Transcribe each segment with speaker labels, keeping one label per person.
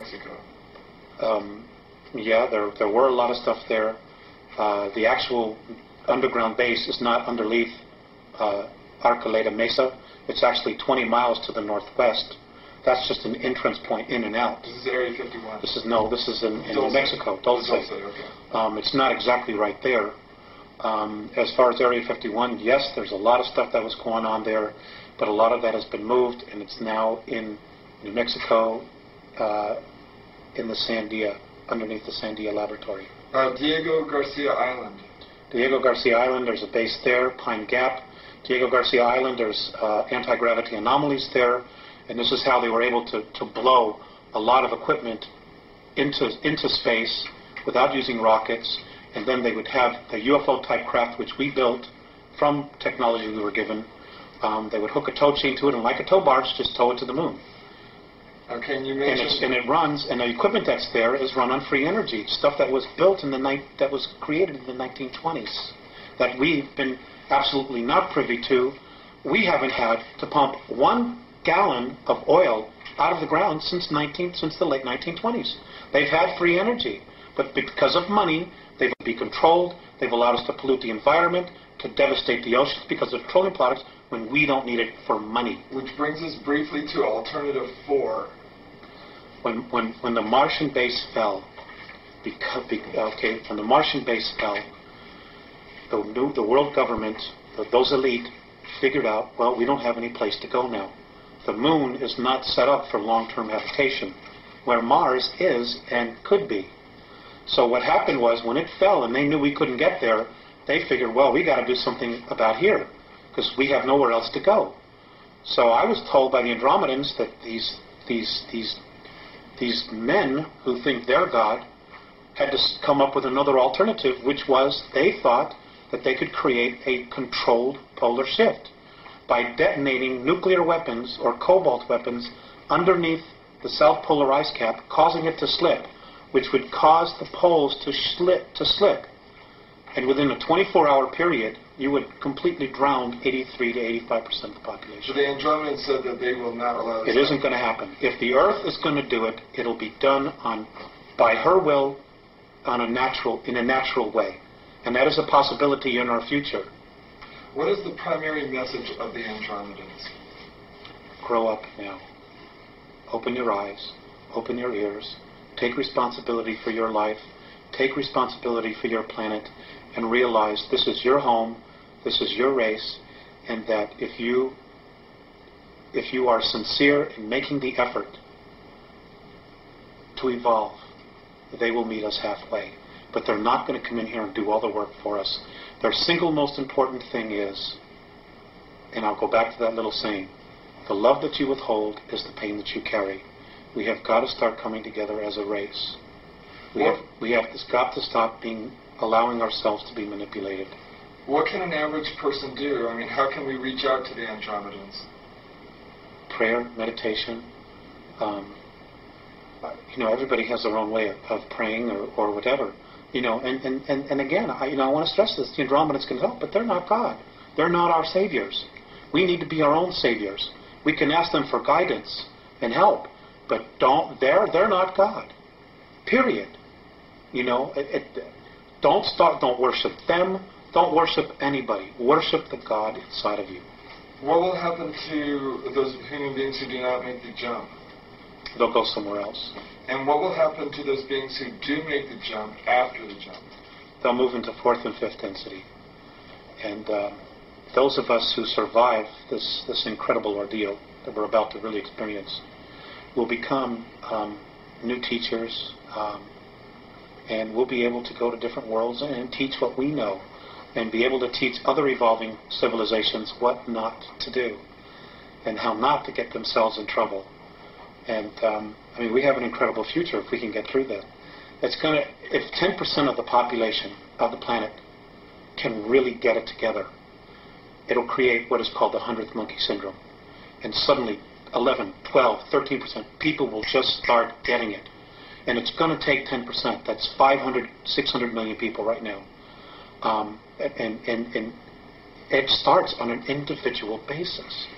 Speaker 1: Mexico.
Speaker 2: Yeah, there were a lot of stuff there. The actual underground base is not underneath Arcoleta Mesa. It's actually 20 miles to the northwest. That's just an entrance point in and out.
Speaker 1: This is Area 51.
Speaker 2: This is in
Speaker 1: Dulce.
Speaker 2: Mexico. Dulce.
Speaker 1: Okay.
Speaker 2: It's not exactly right there. As far as Area 51, yes, there's a lot of stuff that was going on there, but a lot of that has been moved, and it's now in New Mexico, in the Sandia, underneath the Sandia Laboratory.
Speaker 1: Diego Garcia Island.
Speaker 2: Diego Garcia Island, there's a base there. Pine Gap. Diego Garcia Island, there's anti-gravity anomalies there, and this is how they were able to blow a lot of equipment into space without using rockets, and then they would have the UFO-type craft, which we built from technology we were given. They would hook a tow chain to it, and like a tow barge, just tow it to the moon.
Speaker 1: Okay, and you mentioned...
Speaker 2: And it runs, and the equipment that's there is run on free energy, stuff that was built that was created in the 1920s, that we've been absolutely not privy to. We haven't had to pump 1 gallon of oil out of the ground since the late 1920s. They've had free energy, but because of money, they've been controlled. They've allowed us to pollute the environment, to devastate the oceans because of petroleum products when we don't need it for money.
Speaker 1: Which brings us briefly to Alternative 4.
Speaker 2: When the Martian base fell, when the Martian base fell, the world government, those elite, figured out, well, we don't have any place to go now. The moon is not set up for long-term habitation, where Mars is and could be. So what happened was, when it fell and they knew we couldn't get there, they figured, well, we got to do something about here, because we have nowhere else to go. So I was told by the Andromedans that these men who think they're God had to come up with another alternative, which was they thought that they could create a controlled polar shift by detonating nuclear weapons or cobalt weapons underneath the South Polar ice cap, causing it to slip, which would cause the poles to slip. And within a 24-hour period, you would completely drown 83 to 85% of the population.
Speaker 1: So the Andromedans said that they will not allow this.
Speaker 2: It isn't going to happen. If the Earth is going to do it, it'll be done by her will, in a natural way. And that is a possibility in our future.
Speaker 1: What is the primary message of the Andromedans?
Speaker 2: Grow up now. Open your eyes. Open your ears. Take responsibility for your life. Take responsibility for your planet. And realize this is your home. This is your race. And that if you are sincere in making the effort to evolve, they will meet us halfway. But they're not going to come in here and do all the work for us. Their single most important thing is, and I'll go back to that little saying, the love that you withhold is the pain that you carry. We have got to start coming together as a race. We have got to stop allowing ourselves to be manipulated.
Speaker 1: What can an average person do? I mean, how can we reach out to the Andromedans?
Speaker 2: Prayer, meditation. Everybody has their own way of praying or whatever. And again, I want to stress this: the Andromedans can help, but they're not God. They're not our saviors. We need to be our own saviors. We can ask them for guidance and help, but they're not God. Period. Don't worship them. Don't worship anybody. Worship the God inside of you.
Speaker 1: What will happen to those human beings who do not make the jump?
Speaker 2: They'll go somewhere else.
Speaker 1: And what will happen to those beings who do make the jump after the jump?
Speaker 2: They'll move into 4th and 5th density. And those of us who survive this incredible ordeal that we're about to really experience will become new teachers, and we'll be able to go to different worlds and teach what we know, and be able to teach other evolving civilizations what not to do and how not to get themselves in trouble. And we have an incredible future if we can get through that. If 10% of the population of the planet can really get it together, it'll create what is called the 100th monkey syndrome. And suddenly 11, 12, 13% people will just start getting it. And it's going to take 10%. That's 500, 600 million people right now. And it starts on an individual basis.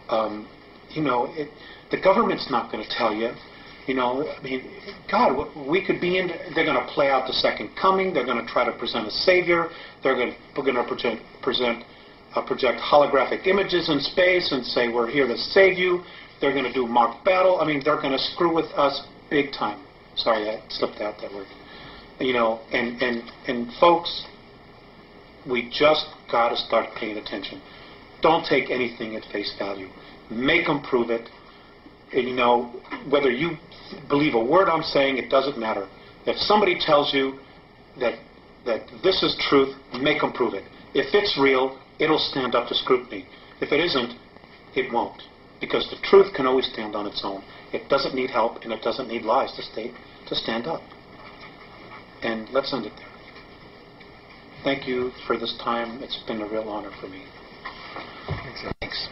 Speaker 2: The government's not going to tell you. You know, I mean, God, we could be in. They're going to play out the second coming. They're going to try to present a savior. We're going to project holographic images in space and say we're here to save you. They're going to do mock battle. I mean, they're going to screw with us big time. Sorry, I slipped out that word. You know, and folks, we just got to start paying attention. Don't take anything at face value. Make them prove it. And, you know, whether you believe a word I'm saying, it doesn't matter. If somebody tells you that this is truth, make them prove it. If it's real, it'll stand up to scrutiny. If it isn't, it won't. Because the truth can always stand on its own. It doesn't need help, and it doesn't need lies to stand up. And let's end it there. Thank you for this time. It's been a real honor for me. Thanks.
Speaker 3: Thanks.